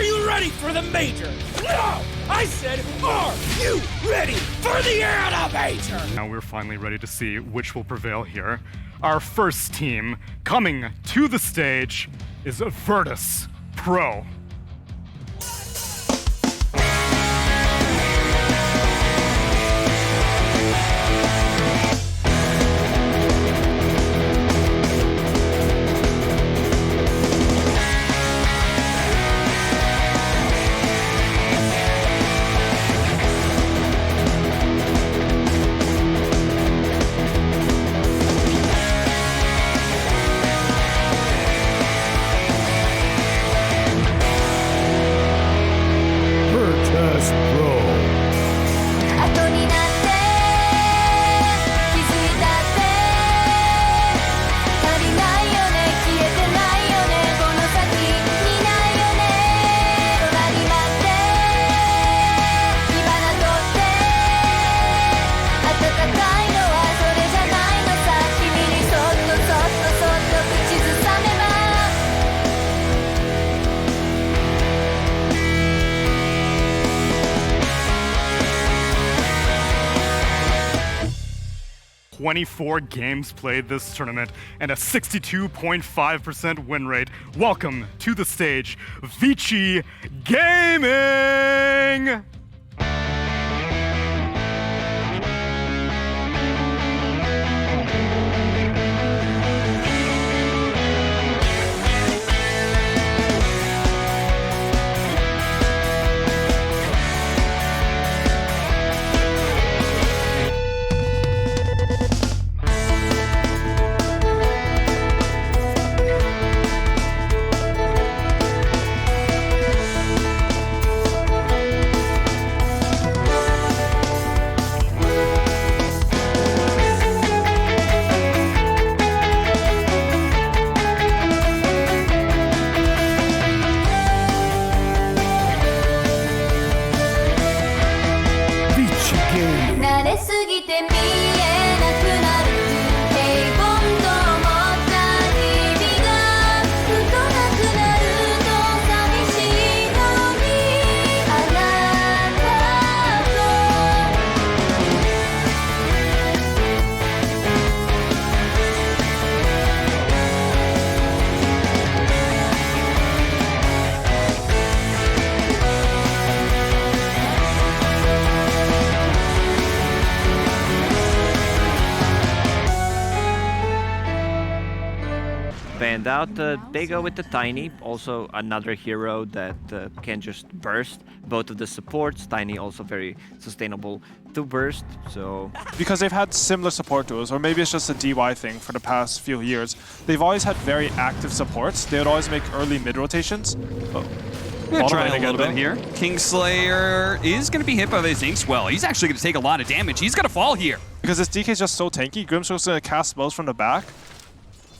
Are you ready for the major? No! I said, are you ready for the AniMajor? Now we're finally ready to see which will prevail here. Our first team coming to the stage is Virtus.pro. "24 games played this tournament and a 62.5% win rate. Welcome to the stage, Vici Gaming! And out, they go with the Tiny, also another hero that can just burst. Both of the supports, Tiny also very sustainable to burst, so... Because they've had similar support duos, or maybe it's just a DY thing for the past few years. They've always had very active supports. They would always make early mid rotations. Yeah, trying a little bit here. Kingslayer is going to be hit by this Inkswell. He's actually going to take a lot of damage. He's going to fall here. Because this DK is just so tanky, Grimstroke's going to cast spells from the back.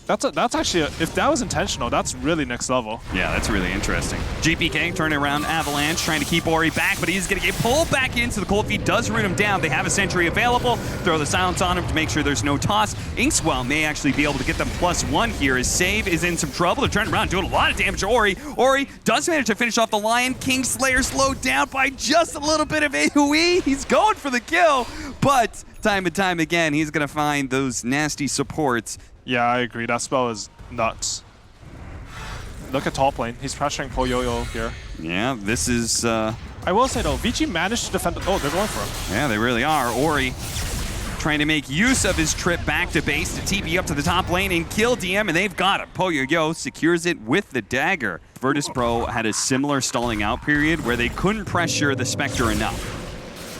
That's actually, if that was intentional, that's really next level. Yeah, that's really interesting. GPK turning around Avalanche, trying to keep Ori back, but he's going to get pulled back in, so the Cold Feet does root him down. They have a sentry available. Throw the silence on him to make sure there's no toss. Inkswell may actually be able to get them +1 here. His save is in some trouble. They're turning around, doing a lot of damage to Ori. Ori does manage to finish off the Lion. Kingslayer slowed down by just a little bit of AoE. He's going for the kill, but time and time again, he's going to find those nasty supports. Yeah, I agree. That spell is nuts. Look at top lane. He's pressuring Poyoyo here. Yeah, this is... I will say though, Vici managed to defend... Oh, they're going for him. Yeah, they really are. Ori trying to make use of his trip back to base to TP up to the top lane and kill DM, and they've got him. Poyoyo secures it with the dagger. Virtus.pro had a similar stalling out period where they couldn't pressure the Spectre enough.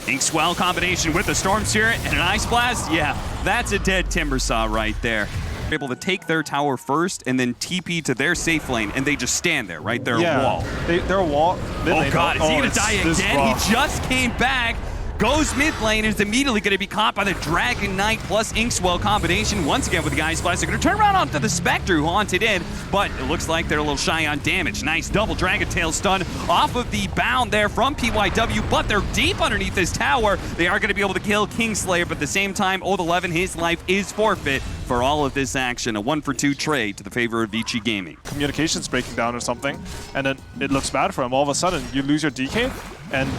Inkswell combination with the Storm Spirit and an Ice Blast. Yeah, that's a dead Timbersaw right there. Able to take their tower first and then TP to their safe lane, and they just stand there, right? They're a wall. They're a wall. Oh god, is he gonna die again? He just came back. goes mid lane and is immediately going to be caught by the Dragon Knight plus Inkswell combination. Once again with the Ice Blast, they're going to turn around onto the Spectre who haunted in, but it looks like they're a little shy on damage. Nice double Dragon Tail stun off of the bound there from PYW, but they're deep underneath this tower. They are going to be able to kill Kingslayer, but at the same time, Old 11, his life is forfeit for all of this action. A 1-for-2 trade to the favor of Vici Gaming. Communication's breaking down or something, and then it looks bad for him. All of a sudden, you lose your DK, and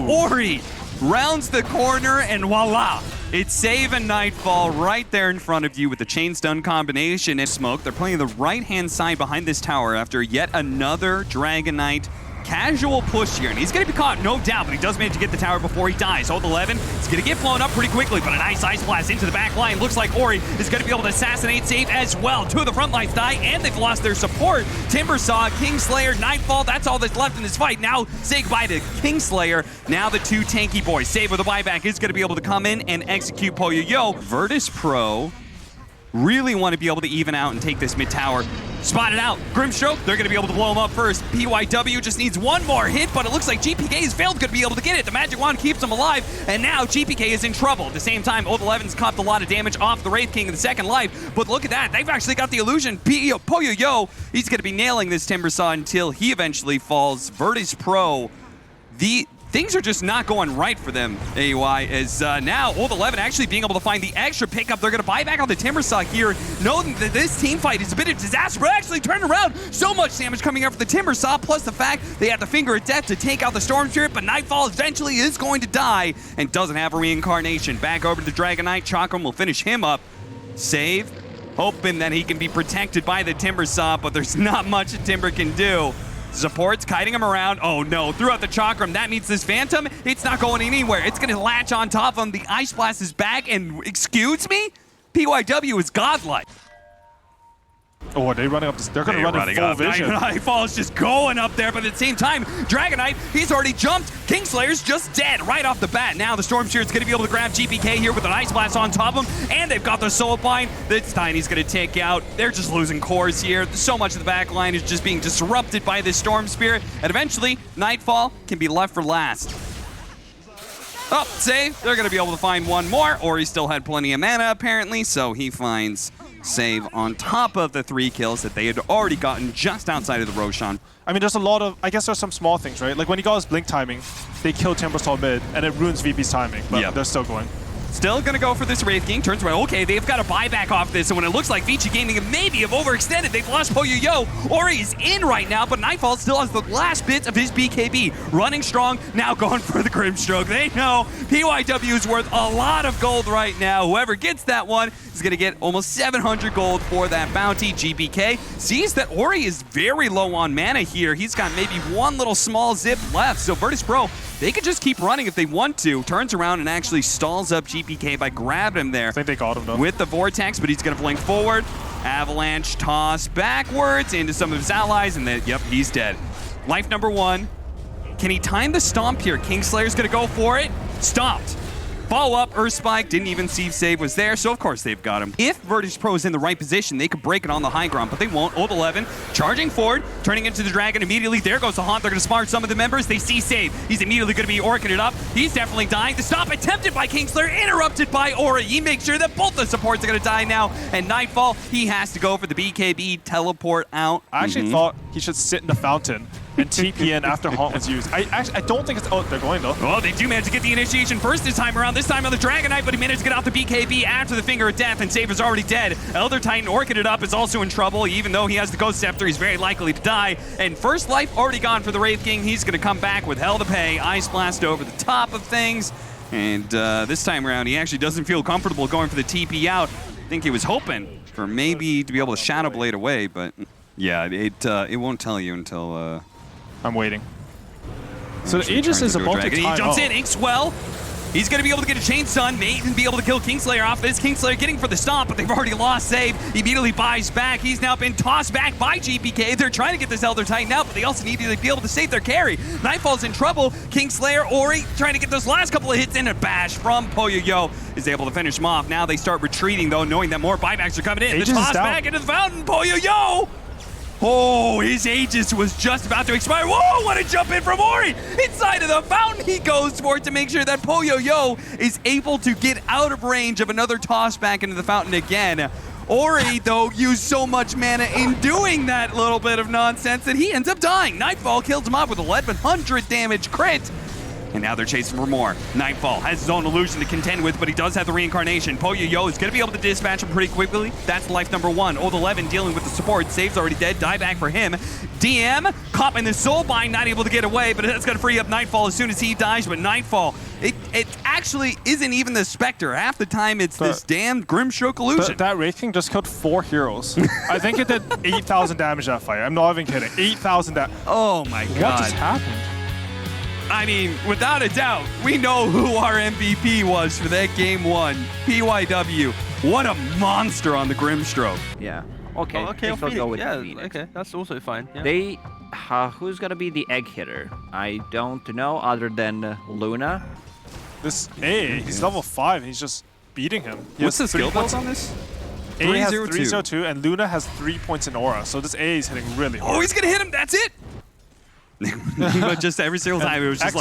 Ori rounds the corner, and voila! It's Save and Nightfall right there in front of you with the chain stun combination and smoke. They're playing the right-hand side behind this tower after yet another Dragon Knight casual push here, and he's going to be caught, no doubt, but he does manage to get the tower before he dies. Old 11 is going to get blown up pretty quickly, but a nice Ice Blast into the back line. Looks like Ori is going to be able to assassinate Save as well. Two of the front lines die, and they've lost their support. Timbersaw, Kingslayer, Nightfall, that's all that's left in this fight. Now, say goodbye to Kingslayer. Now the two tanky boys. Save with a buyback is going to be able to come in and execute Poyo. Virtus.pro really want to be able to even out and take this mid tower. Spotted out. Grimstroke, they're going to be able to blow him up first. PYW just needs one more hit, but it looks like GPK has failed to be able to get it. The Magic Wand keeps him alive, and now GPK is in trouble. At the same time, Old 11's copped a lot of damage off the Wraith King in the second life, but look at that. They've actually got the illusion. Poyo, he's going to be nailing this Timbersaw until he eventually falls. Virtus.pro, things are just not going right for them, AUI, as now Old 11 actually being able to find the extra pickup. They're going to buy back on the Timbersaw here, knowing that this team fight is a bit of a disaster, but actually turn around. So much damage coming out for the Timbersaw, plus the fact they have the Finger of Death to take out the Storm Spirit, but Nightfall eventually is going to die and doesn't have a reincarnation. Back over to the Dragon Knight. Chakram will finish him up. Save, hoping that he can be protected by the Timbersaw, but there's not much a Timber can do. Support's kiting him around. Oh no, throughout the Chakram. That means this Phantom, it's not going anywhere. It's going to latch on top of him. The Ice Blast is back, and excuse me? PYW is godlike. oh, are they running up this? They're going to run in full vision. Nightfall is just going up there, but at the same time, Dragon Knight, he's already jumped. Kingslayer's just dead right off the bat. Now the Storm Spirit's going to be able to grab GPK here with an Ice Blast on top of him, and they've got the Soul Bind that Tiny's going to take out. They're just losing cores here. So much of the back line is just being disrupted by this Storm Spirit, and eventually, Nightfall can be left for last. Oh, Save. They're going to be able to find one more, or he still had plenty of mana, apparently, so he finds Save on top of the 3 kills that they had already gotten just outside of the Roshan. I mean, there's a lot of, I guess there's some small things, right? Like when he got his blink timing, they kill Timbersaw mid, and it ruins VP's timing, but they're still going. Still going to go for this Wraith King. Turns around. Okay, they've got a buyback off this. And when it looks like Vici Gaming maybe have overextended, they've lost Poyo. Ori is in right now, but Nightfall still has the last bits of his BKB. Running strong, now going for the Grimstroke. They know PYW is worth a lot of gold right now. Whoever gets that one is going to get almost 700 gold for that bounty. GPK sees that Ori is very low on mana here. He's got maybe one little small zip left. So Virtus.pro, they could just keep running if they want to. Turns around and actually stalls up GPK by grabbing him there. I think they got him though. With the Vortex, but he's going to blink forward. Avalanche toss backwards into some of his allies, and then, yep, he's dead. Life number 1. Can he time the stomp here? Kingslayer's going to go for it. Stomped. Follow up, Earth Spike, didn't even see Save was there, so of course they've got him. If Virtus.pro is in the right position, they could break it on the high ground, but they won't. Old 11, charging forward, turning into the Dragon immediately. There goes the Haunt. They're going to smart some of the members. They see Save. He's immediately going to be orking it up. He's definitely dying. The stop attempted by Kingslayer, interrupted by Ori. He makes sure that both the supports are going to die now, and Nightfall, he has to go for the BKB, teleport out. I actually thought he should sit in the fountain and TP in after Haunt was used. I don't think it's... Oh, they're going though. Well, they do manage to get the initiation first this time around. This time on the Dragon Knight, but he managed to get out the BKB after the Finger of Death, and Save is already dead. Elder Titan orchid it up is also in trouble. Even though he has the Ghost Scepter, he's very likely to die. And first life already gone for the Wraith King. He's going to come back with hell to pay. Ice Blast over the top of things. And this time around, he actually doesn't feel comfortable going for the TP out. I think he was hoping for maybe to be able to Shadow Blade away, but yeah, it won't tell you until... I'm waiting. So the Aegis is a multi-time. He jumps in, Inkswell. He's going to be able to get a Chain Stun, may even be able to kill Kingslayer off this. Kingslayer getting for the stomp, but they've already lost Save. He immediately buys back. He's now been tossed back by GPK. They're trying to get this Elder Titan out, but they also need to be able to save their carry. Nightfall's in trouble. Kingslayer, Ori trying to get those last couple of hits in. A bash from Poyo is able to finish him off. Now they start retreating, though, knowing that more buybacks are coming in. The toss back into the fountain. Poyo Oh, his Aegis was just about to expire. Whoa, what a jump in from Ori! Inside of the fountain he goes for it to make sure that Poyoyo is able to get out of range of another toss back into the fountain again. Ori, though, used so much mana in doing that little bit of nonsense that he ends up dying. Nightfall kills him off with 1100 damage crit. And now they're chasing for more. Nightfall has his own illusion to contend with, but he does have the reincarnation. Poyoyo is going to be able to dispatch him pretty quickly. That's life number 1. Old 11 dealing with the support. Save's already dead. Die back for him. DM caught in the soul bind, not able to get away, but that's going to free up Nightfall as soon as he dies. But Nightfall, it actually isn't even the Spectre. Half the time it's this damn Grimstroke illusion. That Wraith King just killed 4 heroes. I think it did 8,000 damage that fight. I'm not even kidding. 8,000 damage. Oh my god. What just happened? I mean, without a doubt, we know who our MVP was for that game 1. PYW. What a monster on the Grimstroke. Yeah. Okay. Oh, okay, I think I'll go with yeah, Phoenix. okay, that's also fine. Yeah. They, who's gonna be the egg hitter? I don't know, other than Luna. This A, he's level 5. He's just beating him. He What's the has 3 skill points build on this? A has 302. 302, and Luna has 3 points in aura. So this A is hitting really hard. Oh, he's gonna hit him. That's it. But just every single time, it was just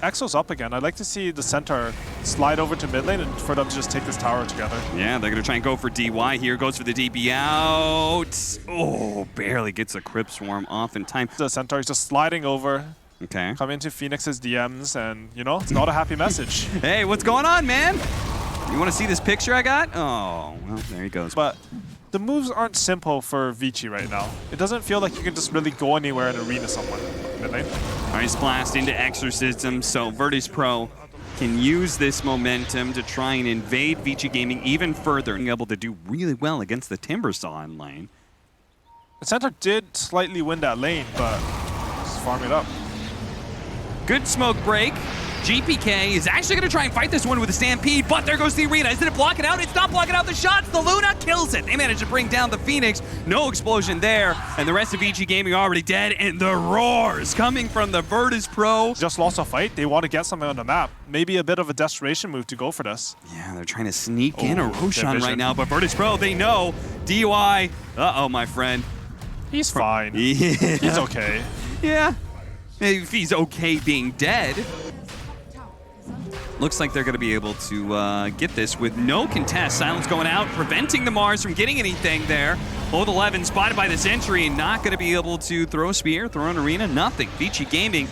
Exo's up again. I'd like to see the center slide over to mid lane and for them to just take this tower together. Yeah, they're going to try and go for DY here. Goes for the DP out. Oh, barely gets a Crypt Swarm off in time. The centaur is just sliding over, Okay. come into Phoenix's DMs, and, you know, it's not a happy message. Hey, what's going on, man? You want to see this picture I got? Oh, well, there he goes. But the moves aren't simple for Vici right now. It doesn't feel like you can just really go anywhere and arena someone. Mid lane. Ice Blast into Exorcism, so Virtus.pro can use this momentum to try and invade Vici Gaming even further and be able to do really well against the Timbersaw in lane. The center did slightly win that lane, but just farm it up. Good smoke break. GPK is actually going to try and fight this one with a Stampede, but there goes the arena. Isn't it blocking out? It's not blocking out the shots. The Luna kills it. They managed to bring down the Phoenix. No explosion there, and the rest of Vici Gaming already dead, and the roars coming from the Virtus.pro. Just lost a fight. They want to get something on the map. Maybe a bit of a desperation move to go for this. Yeah, they're trying to sneak in a Roshan vision. right now, but Virtus.pro, they know. DY, uh-oh, my friend. He's fine. Yeah. He's okay. Yeah. If he's okay being dead. Looks like they're going to be able to get this with no contest. Silence going out, preventing the Mars from getting anything there. Old 11 spotted by the Sentry, not going to be able to throw a spear, throw an arena, nothing. Vici Gaming,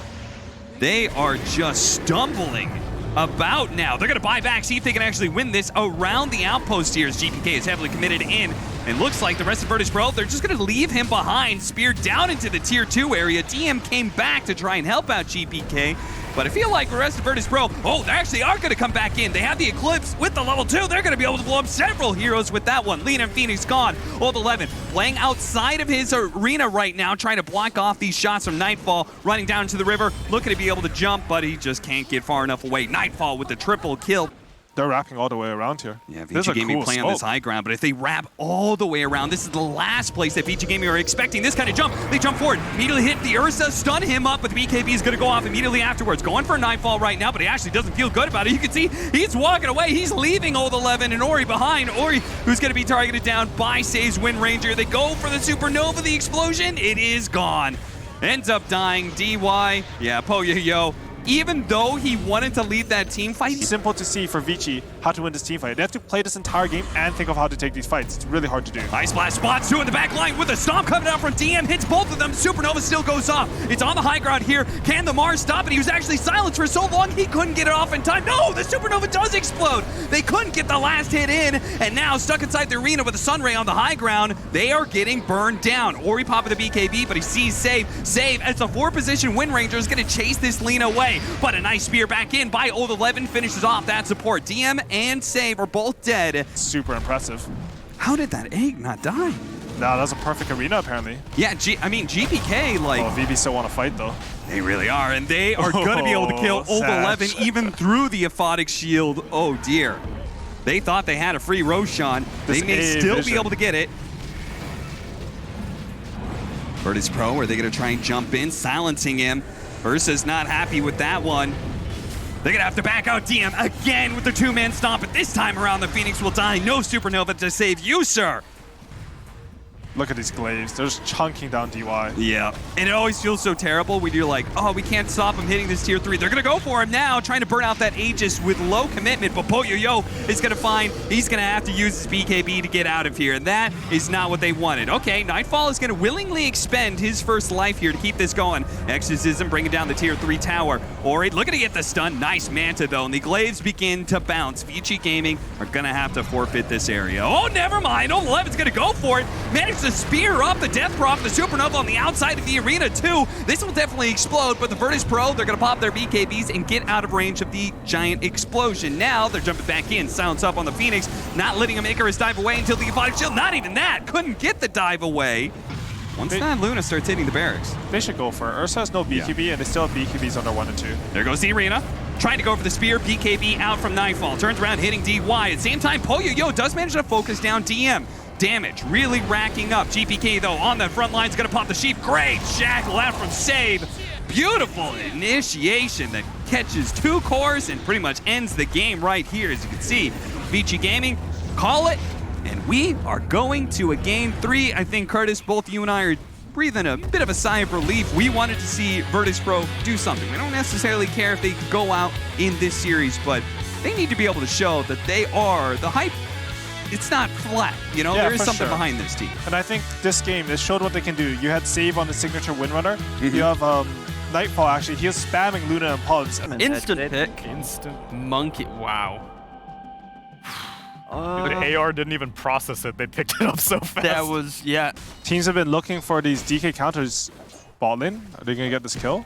they are just stumbling about now. They're going to buy back, see if they can actually win this around the outpost here as GPK is heavily committed in. And looks like the rest of Virtus.pro, they're just going to leave him behind, speared down into the tier 2 area. DM came back to try and help out GPK. But I feel like the rest of Virtus.pro, they actually are going to come back in. They have the Eclipse with the level 2. They're going to be able to blow up several heroes with that one. Lena and Phoenix gone. Old 11 playing outside of his arena right now, trying to block off these shots from Nightfall, running down to the river, looking to be able to jump, but he just can't get far enough away. Nightfall with the triple kill. They're wrapping all the way around here. Yeah, Vici Gaming playing on this high ground, but if they wrap all the way around, this is the last place that Vici Gaming are expecting this kind of jump. They jump forward, immediately hit the Ursa, stun him up, but the BKB is going to go off immediately afterwards. Going for a Nightfall right now, but he actually doesn't feel good about it. You can see he's walking away. He's leaving Old 11 and Ori behind. Ori, who's going to be targeted down by Say's Wind Ranger. They go for the Supernova, the explosion. It is gone. Ends up dying. DY, yeah, Poyoyo. Even though he wanted to lead that team fight. It's simple to see for Vici how to win this team fight. They have to play this entire game and think of how to take these fights. It's really hard to do. Ice Blast spots 2 in the back line with a stomp coming out from DM. Hits both of them. Supernova still goes off. It's on the high ground here. Can the Mars stop it? He was actually silenced for so long he couldn't get it off in time. No, the Supernova does explode. They couldn't get the last hit in, and now stuck inside the arena with a Sunray on the high ground. They are getting burned down. Ori popping the BKB, but he sees Save. Save, as a 4-position Wind Ranger, is going to chase this Lena away. But a nice spear back in by Old 11 finishes off that support. DM and Save are both dead. Super impressive. How did that egg not die? Nah, that's a perfect arena apparently. Yeah, I mean, GPK, like... Oh, VB still want to fight though. They really are, and they are going to be able to kill Old 11 even through the Aphotic Shield. Oh dear. They thought they had a free Roshan. They may still be able to get it. Virtus.pro, are they going to try and jump in, silencing him? Ursa's not happy with that one. They're going to have to back out DM again with the 2-man stomp, but this time around the Phoenix will die. No Supernova to save you, sir. Look at these glaives. They're just chunking down DY. Yeah, and it always feels so terrible when you're like, oh, we can't stop him hitting this tier 3. They're going to go for him now, trying to burn out that Aegis with low commitment, but Poyoyo is going to find he's going to have to use his BKB to get out of here, and that is not what they wanted. Okay, Nightfall is going to willingly expend his first life here to keep this going. Exorcism bringing down the tier 3 tower. Ori looking to get the stun. Nice Manta, though, and the glaives begin to bounce. Vici Gaming are going to have to forfeit this area. Oh, never mind. Oh, 11's going to go for it. Managed to spear up the Death Prof, the Supernova on the outside of the arena too. This will definitely explode, but the Virtus.pro, they're going to pop their BKBs and get out of range of the giant explosion. Now they're jumping back in. Silence up on the Phoenix, not letting him Icarus dive away until the Body Shield. Not even that. Couldn't get the dive away. Once that Luna starts hitting the barracks. They should go for it. Ursa has no BKB, and they still have BKBs under 1 and 2. There goes the arena. Trying to go for the spear. BKB out from Nightfall. Turns around, hitting DY. At the same time, Poyoyo does manage to focus down DM. Damage really racking up. GPK, though, on the front line is going to pop the sheep. Great shackle out from Save. Beautiful initiation that catches 2 cores and pretty much ends the game right here, as you can see. Vici Gaming, call it, and we are going to a game 3. I think, Curtis, both you and I are breathing a bit of a sigh of relief. We wanted to see Virtus.pro do something. We don't necessarily care if they could go out in this series, but they need to be able to show that they are the hype. It's not flat, you know, yeah, there is something sure. behind this team. And I think this game, this showed what they can do. You had Save on the signature Windrunner. You have Nightfall, actually. He was spamming Luna and Pubs. Instant pick. Instant. Monkey. Wow. The AR didn't even process it. They picked it up so fast. That was, yeah. Teams have been looking for these DK counters bot lane. Are they going to get this kill?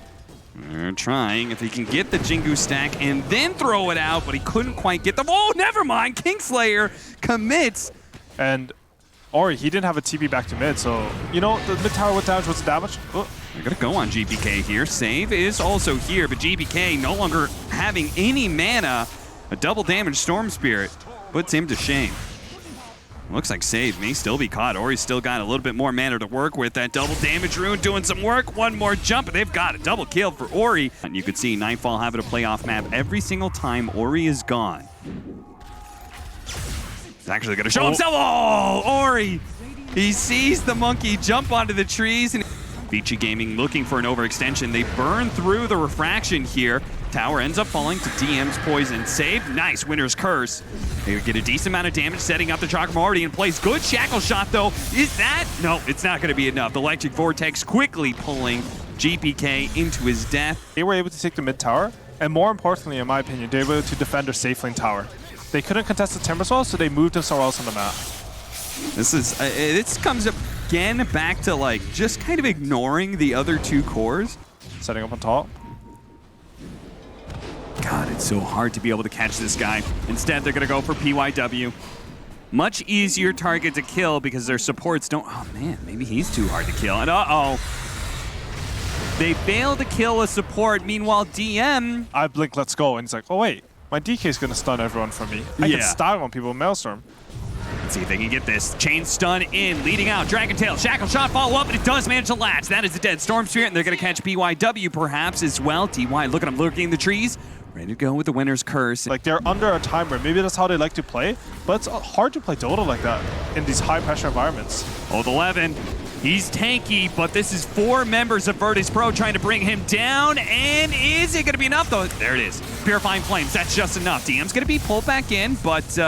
They're trying if he can get the Jingu stack and then throw it out, but he couldn't quite get the... Oh, never mind. Kingslayer commits. And Ori, he didn't have a TP back to mid, so, you know, the mid tower with damage, what's the damage? Oh. They're going to go on GPK here. Save is also here, but GPK no longer having any mana. A double damage Storm Spirit puts him to shame. Looks like Save may still be caught. Ori's still got a little bit more mana to work with. That double damage rune doing some work. One more jump, and they've got a double kill for Ori. And you could see Nightfall having to play off map every single time Ori is gone. He's actually going to show himself. Oh, Ori! He sees the monkey jump onto the trees, and Vici Gaming looking for an overextension. They burn through the refraction here. Tower ends up falling to DM's poison. Save. Nice. Winner's Curse. They get a decent amount of damage setting up the Chakram already in place. Good shackle shot, though. Is that? No, it's not going to be enough. The Electric Vortex quickly pulling GPK into his death. They were able to take the mid tower, and more importantly, in my opinion, they were able to defend their safe lane tower. They couldn't contest the Timbersaw, so they moved him somewhere else on the map. This comes up again back to like just kind of ignoring the other 2 cores. Setting up on top. God, it's so hard to be able to catch this guy. Instead, they're going to go for PYW. Much easier target to kill because their supports don't... Oh, man, maybe he's too hard to kill. And uh-oh. They fail to kill a support. Meanwhile, DM... I blink, let's go. And he's like, oh, wait. My DK is going to stun everyone from me. I can style on people with Maelstrom. Let's see if they can get this. Chain stun in, leading out. Dragon Tail, Shackle Shot, follow up, and it does manage to latch. That is a dead Storm Spirit, and they're going to catch PYW perhaps as well. DY, look at him lurking in the trees. Ready to go with the Winner's Curse. Like, they're under a timer. Maybe that's how they like to play, but it's hard to play Dota like that in these high-pressure environments. Oh, the 11. He's tanky, but this is 4 members of Virtus.pro trying to bring him down, and is it going to be enough, though? There it is. Purifying Flames, that's just enough. DM's going to be pulled back in, but,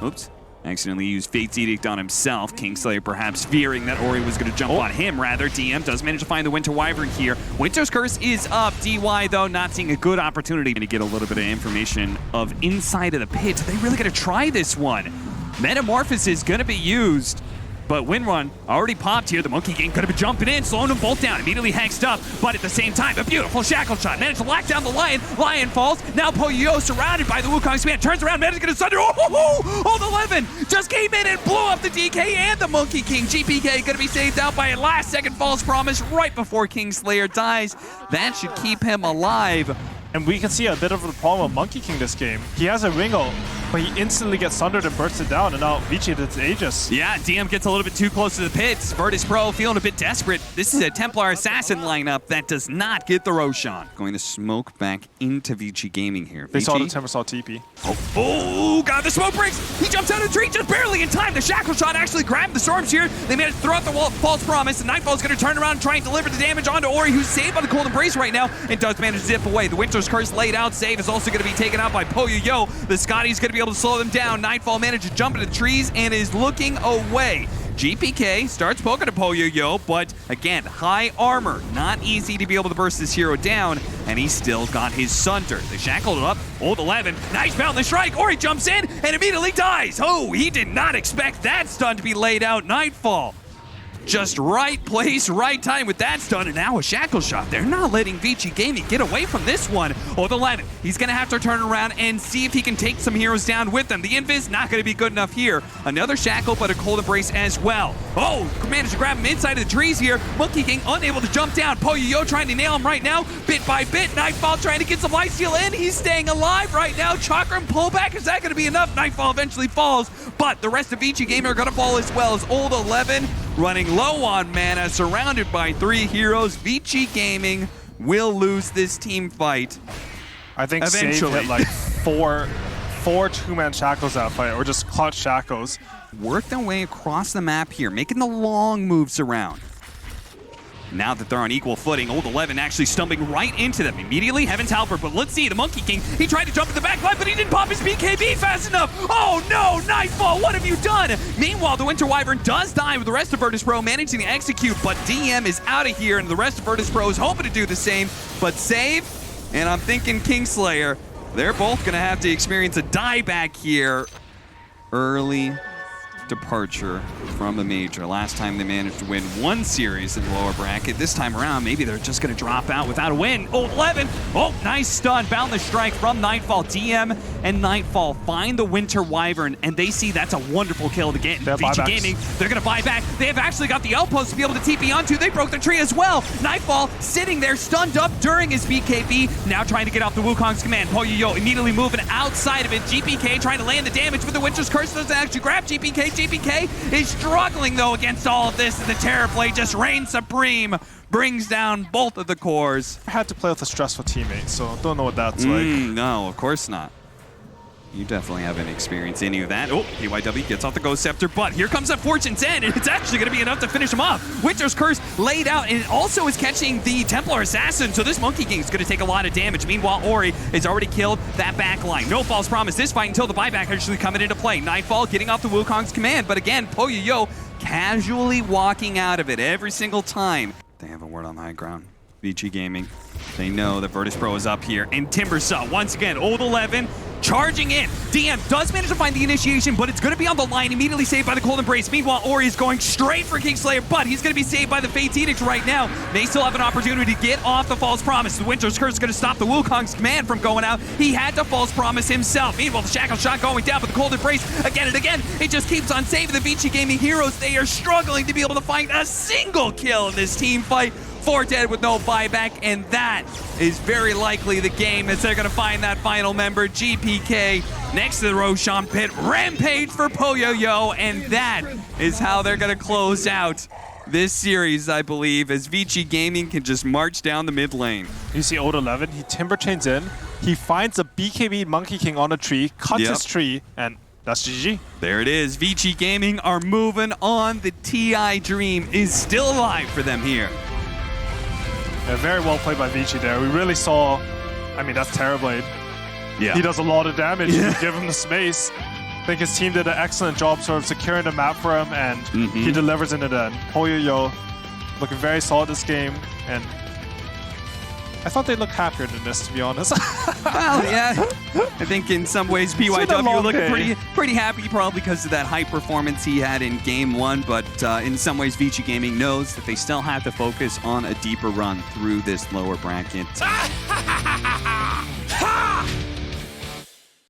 oops. Accidentally used Fate's Edict on himself. Kingslayer perhaps fearing that Ori was going to jump on him, rather. DM does manage to find the Winter Wyvern here. Winter's Curse is up. DY, though, not seeing a good opportunity to get a little bit of information of inside of the pit. Are they really going to try this one? Metamorphosis is going to be used. But Windrun already popped here. The Monkey King could have been jumping in, slowing them both down. Immediately hexed up, but at the same time, a beautiful shackle shot. Managed to lock down the Lion. Lion falls. Now Poyo surrounded by the Wukong Span. Turns around, managed to get a Sunder. Oh, the 11 just came in and blew up the DK and the Monkey King. GPK going to be saved out by a last-second false promise right before Kingslayer dies. That should keep him alive. And we can see a bit of the problem with Monkey King this game. He has a Ringo but he instantly gets sundered and bursts it down, and now Vici did Aegis. Yeah, DM gets a little bit too close to the pits. Virtus.pro feeling a bit desperate. This is a Templar Assassin lineup that does not get the Roshan. Going to smoke back into Vici Gaming here. They saw the Vici. Timber Saw TP. Oh, God, the smoke breaks. He jumps out of the tree just barely in time. The shackle shot actually grabbed the Storm Shear. They managed to throw out the wall, false promise, and Nightfall's going to turn around and try and deliver the damage onto Ori, who's saved by the Cold Embrace right now, and does manage to zip away. The Winter's Curse laid out. Save is also going to be taken out by Poyo. The Scotty's going to be able to slow them down. Nightfall managed to jump into the trees and is looking away. GPK starts poking at Poyo, but again, high armor. Not easy to be able to burst this hero down, and he's still got his Sunder. They shackled it up. Old 11. Nice boundless strike. Ori jumps in and immediately dies. Oh, he did not expect that stun to be laid out. Nightfall. Just right place, right time with that stun, and now a shackle shot. They're not letting Vici Gaming get away from this one. Old 11, he's gonna have to turn around and see if he can take some heroes down with them. The Invis not gonna be good enough here. Another shackle, but a Cold Embrace as well. Oh, managed to grab him inside of the trees here. Monkey King unable to jump down. Poyo trying to nail him right now, bit by bit. Nightfall trying to get some lifesteal in. He's staying alive right now. Chakram pullback, is that gonna be enough? Nightfall eventually falls, but the rest of Vici Gaming are gonna fall as well as Old 11 running low on mana, surrounded by 3 heroes. Vici Gaming will lose this team fight. I think Save Eventually. hit like four two-man shackles that fight, or just clutch shackles. Work their way across the map here, making the long moves around. Now that they're on equal footing, Old 11 actually stumbling right into them. Immediately, Heaven's Halberd, but let's see, the Monkey King, he tried to jump in the back line, but he didn't pop his BKB fast enough. Oh no, Nightfall, what have you done? Meanwhile, the Winter Wyvern does die with the rest of Virtus.pro managing to execute, but DM is out of here, and the rest of Virtus.pro is hoping to do the same, but Save, and I'm thinking Kingslayer, they're both gonna have to experience a dieback here. Early departure from the major. Last time they managed to win 1 series in the lower bracket. This time around, maybe they're just going to drop out without a win. Old 11. Oh, nice stun. Boundless strike from Nightfall. DM and Nightfall find the Winter Wyvern, and they see that's a wonderful kill to get. Vici Gaming, they're going to buy back. They have actually got the outpost to be able to TP onto. They broke the tree as well. Nightfall sitting there stunned up during his BKB. Now trying to get off the Wukong's command. Poyo immediately moving outside of it. GPK trying to land the damage, but the Winter's Curse doesn't actually grab GPK. GPK is struggling, though, against all of this, and the Terror Play just reigns supreme, brings down both of the cores. I had to play with a stressful teammate, so don't know what that's like. No, of course not. You definitely haven't experienced any of that. Oh, PYW gets off the Ghost Scepter, but here comes that Fortune's End, and it's actually going to be enough to finish him off. Winter's Curse laid out, and it also is catching the Templar Assassin, so this Monkey King is going to take a lot of damage. Meanwhile, Ori has already killed that back line. No false promise this fight until the buyback actually coming into play. Nightfall getting off the Wukong's command, but again, Poyo casually walking out of it every single time. They have a word on the high ground. Vici Gaming, they know that Virtus.pro is up here, and Timbersaw, once again, Old 11, charging in. DM does manage to find the initiation, but it's going to be on the line, immediately saved by the Cold Embrace. Meanwhile, Ori is going straight for Kingslayer, but he's going to be saved by the Fate's Edict right now. They still have an opportunity to get off the False Promise. The Winter's Curse is going to stop the Wukong's command from going out. He had to False Promise himself. Meanwhile, the Shackle Shot going down, but the Cold Embrace, again and again, it just keeps on saving the Vici Gaming heroes. They are struggling to be able to find a single kill in this team fight. 4 dead with no buyback, and that is very likely the game as they're going to find that final member, GPK, next to the Roshan pit. Rampage for Poyo, and that is how they're going to close out this series, I believe, as Vici Gaming can just march down the mid lane. You see Old 11, he Timber Chains in, he finds a BKB Monkey King on a tree, cuts his tree, and that's GG. There it is. Vici Gaming are moving on. The TI dream is still alive for them here. Yeah, very well played by Vici there. We really saw, I mean, that's Terrorblade. Yeah. He does a lot of damage if you give him the space. I think his team did an excellent job sort of securing the map for him, and he delivers in it then. Poyo looking very solid this game, and I thought they looked happier than this, to be honest. Well, yeah. I think in some ways PYW looking pretty happy, probably because of that high performance he had in Game 1, but in some ways Vici Gaming knows that they still have to focus on a deeper run through this lower bracket.